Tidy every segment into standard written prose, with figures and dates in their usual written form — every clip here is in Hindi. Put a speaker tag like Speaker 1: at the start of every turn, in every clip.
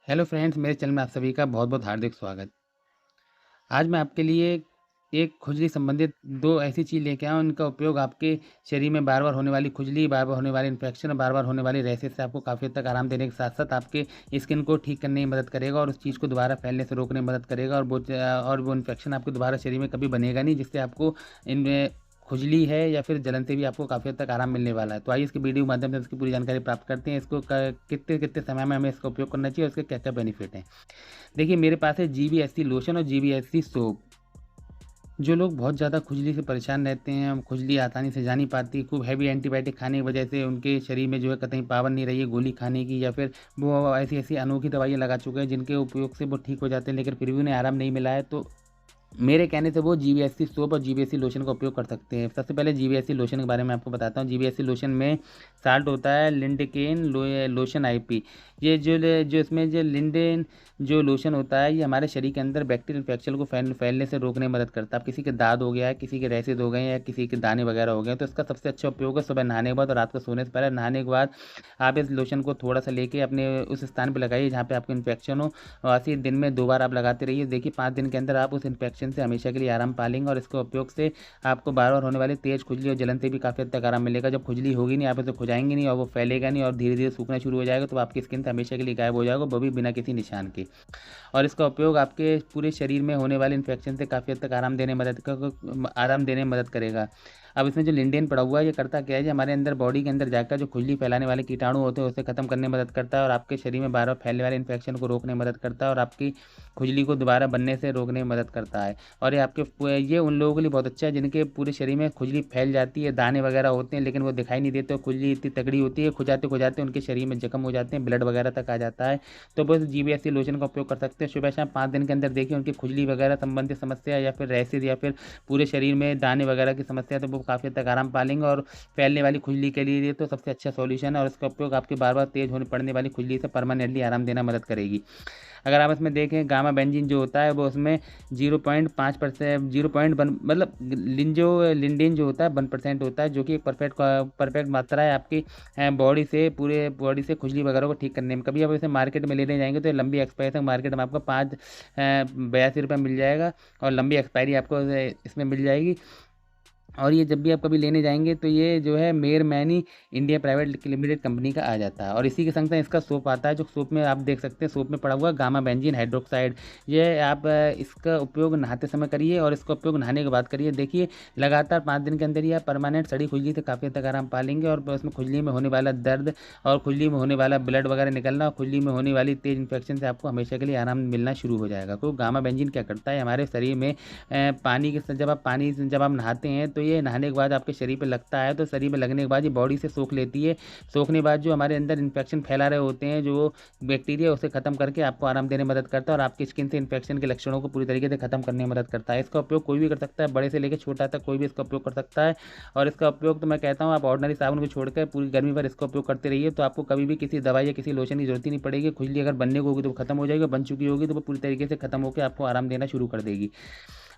Speaker 1: हेलो फ्रेंड्स, मेरे चैनल में आप सभी का बहुत-बहुत हार्दिक स्वागत। आज मैं आपके लिए एक खुजली संबंधित 2 ऐसी चीज़ लेके आया हूँ, उनका उपयोग आपके शरीर में बार-बार होने वाली खुजली, बार-बार होने वाले इन्फेक्शन और बार-बार होने वाली रैशेज़ से आपको काफ़ी हद तक आराम देने के साथ-साथ आपके स्किन को ठीक करने में मदद करेगा और उस चीज़ को दोबारा फैलने से रोकने में मदद करेगा और वो इन्फेक्शन आपके दोबारा शरीर में कभी बनेगा नहीं, जिससे आपको इनमें खुजली है या फिर जलन से भी आपको काफ़ी हद तक आराम मिलने वाला है। तो आइए इसके वीडियो के माध्यम से इसकी पूरी जानकारी प्राप्त करते हैं। इसको क कितने-कितने समय में हमें इसका उपयोग करना चाहिए और इसके क्या-क्या बेनिफिट हैं। देखिए, मेरे पास है जीवीएससी लोशन और जीवीएससी सोप। जो लोग बहुत ज़्यादा खुजली से परेशान रहते हैं, खुजली आसानी से जा नहीं पाती, खूब हेवी एंटीबायोटिक खाने की वजह से उनके शरीर में जो है कतई पावर नहीं रही है गोली खाने की, या फिर वो ऐसी-ऐसी अनोखी दवाइयाँ लगा चुके हैं जिनके उपयोग से वो ठीक हो जाते हैं, लेकिन फिर भी उन्हें आराम नहीं मिला है। तो मेरे कहने से वो जीवीएससी सोप और जीवीएससी लोशन का उपयोग कर सकते हैं। सबसे पहले जीवीएससी लोशन के बारे में आपको बताता हूँ। जीवीएससी लोशन में साल्ट होता है लिंडकेन लोशन आईपी। ये जो इसमें जो लिंडेन जो लोशन होता है, ये हमारे शरीर के अंदर बैक्टीरियल इन्फेक्शन को फैलने से रोकने में मदद करता है। अब किसी के दाद हो गया है, किसी के रैशेज़ हो गए हैं या किसी के दाने वगैरह हो गए हैं, तो इसका सबसे अच्छा उपयोग है सुबह नहाने के बाद और रात को सोने से पहले। नहाने के बाद आप इस लोशन को थोड़ा-सा लेके अपने उस स्थान पे लगाइए जहाँ पे आपको इन्फेक्शन हो, और ऐसे ही दिन में 2 बार आप लगाते रहिए। देखिए 5 दिन के अंदर आप उस इन्फेक्शन से हमेशा के लिए आराम पा लेंगे और इसके उपयोग से आपको बार-बार होने वाली तेज़ खुजली और जलन से भी काफ़ी हद तक आराम मिलेगा। जब खुजली होगी नहीं, आप इसे खुजाएँगे नहीं और वो फैलेगा नहीं और धीरे-धीरे सूखना शुरू हो जाएगा, तो आपकी स्किन से हमेशा के लिए गायब हो जाएगा, वो भी बिना किसी निशान के। और इसका उपयोग आपके पूरे शरीर में होने वाले इन्फेक्शन से काफ़ी हद तक आराम देने में मदद करेगा। अब इसमें जो लिंडेन पड़ा हुआ है, ये करता क्या है, ये हमारे अंदर बॉडी के अंदर जाकर जो खुजली फैलाने वाले कीटाणु होते हैं, उसे खत्म करने में मदद करता है और आपके शरीर में बार-बार फैलने वाले इन्फेक्शन को रोकने में मदद करता है और आपकी खुजली को दोबारा बनने से रोकने में मदद करता है। और ये उन लोगों के लिए बहुत अच्छा है जिनके पूरे शरीर में खुजली फैल जाती है, दाने वगैरह होते हैं लेकिन वो दिखाई नहीं देते और खुजली इतनी तगड़ी होती है, खुजाते-खुजाते उनके शरीर में जख्म हो जाते हैं, ब्लड वगैरह तक आ जाता है। तो बस जीवीएससी लोशन का उपयोग कर सकते हैं। सुबह-शाम 5 दिन के अंदर देखिए उनकी खुजली वगैरह संबंधित समस्या या फिर रैशेज़ या फिर पूरे शरीर में दाने वगैरह की समस्या, तो वो काफ़ी हद तक आराम पा लेंगे। और फैलने वाली खुजली के लिए ये तो सबसे अच्छा सॉल्यूशन है और इसका उपयोग आपकी बार-बार तेज़ होने पड़ने वाली खुजली से परमानेंटली आराम देना मदद करेगी। अगर आप इसमें देखें, गामा बेंजीन जो होता है वो उसमें 0.5% 0.1 मतलब लिंडेन जो होता है 1% होता है, जो कि एक परफेक्ट मात्रा है आपकी बॉडी से, पूरे बॉडी से खुजली वगैरह को ठीक करने में। कभी आप इसे मार्केट में लेने जाएँगे तो ये लंबी एक्सपायरी तक मार्केट में आपको 82 रुपये मिल जाएगा और लंबी एक्सपायरी आपको इसमें मिल जाएगी। और ये जब भी आप कभी लेने जाएँगे तो ये जो है mayor many India private limited company का आ जाता है। और इसी के संग-संग इसका सोप आता है, जो सोप में आप देख सकते हैं, सोप में पड़ा हुआ है गामा बेंजीन हाइड्रोक्साइड। ये आप इसका उपयोग नहाते समय करिए और इसका उपयोग नहाने के बाद करिए। देखिए लगातार 5 दिन के अंदर ही आप परमानेंट सड़ी खुजली से काफ़ी हद तक आराम पा लेंगे और उसमें खुजली में होने वाला दर्द और खुजली में होने वाला ब्लड वगैरह निकलना और खुजली में होने वाली तेज़ इन्फेक्शन से आपको हमेशा के लिए आराम मिलना शुरू हो जाएगा। तो गामा बेंजीन क्या करता है, हमारे शरीर में जब आप नहाते हैं तो ये नहाने के बाद आपके शरीर पे लगता है, तो शरीर में लगने के बाद ये बॉडी से सोख लेती है। सोखने के बाद जो हमारे अंदर इन्फेक्शन फैला रहे होते हैं, जो बैक्टीरिया, उसे खत्म करके आपको आराम देने में मदद करता है और आपकी स्किन से इन्फेक्शन के लक्षणों को पूरी तरीके से खत्म करने में मदद करता है। इसका उपयोग कोई भी कर सकता है, बड़े से लेकर छोटा तक कोई भी इसका उपयोग कर सकता है। और इसका उपयोग तो मैं कहता हूँ आप ऑर्डिनरी साबुन को छोड़कर पूरी गर्मी भर इसका उपयोग करते रहिए, तो आपको कभी भी किसी दवाई या किसी लोशन की ज़रूरत ही नहीं पड़ेगी। खुजली अगर बनने को होगी तो वो खत्म हो जाएगी, बन चुकी होगी तो वो पूरी तरीके से खत्म होकर आपको आराम देना शुरू कर देगी।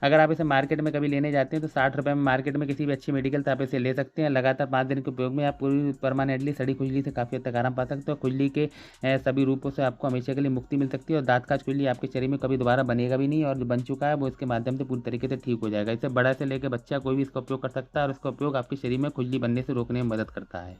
Speaker 1: अगर आप इसे मार्केट में कभी लेने जाते हैं तो 60 रुपए में मार्केट में किसी भी अच्छी मेडिकल से आप इसे ले सकते हैं। लगातार 5 दिन के उपयोग में आप पूरी परमानेंटली सड़ी खुजली से काफ़ी हद तक आराम पा सकते हो। खुजली के सभी रूपों से आपको हमेशा के लिए मुक्ति मिल सकती है और दाँत काज खुजली आपके शरीर में कभी दोबारा बनेगा भी नहीं और जो बन चुका है वो इसके माध्यम से पूरी तरीके से ठीक हो जाएगा। इसे बड़ा से लेकर बच्चा कोई भी इसका उपयोग कर सकता है और इसका उपयोग आपके शरीर में खुजली बनने से रोकने में मदद करता है।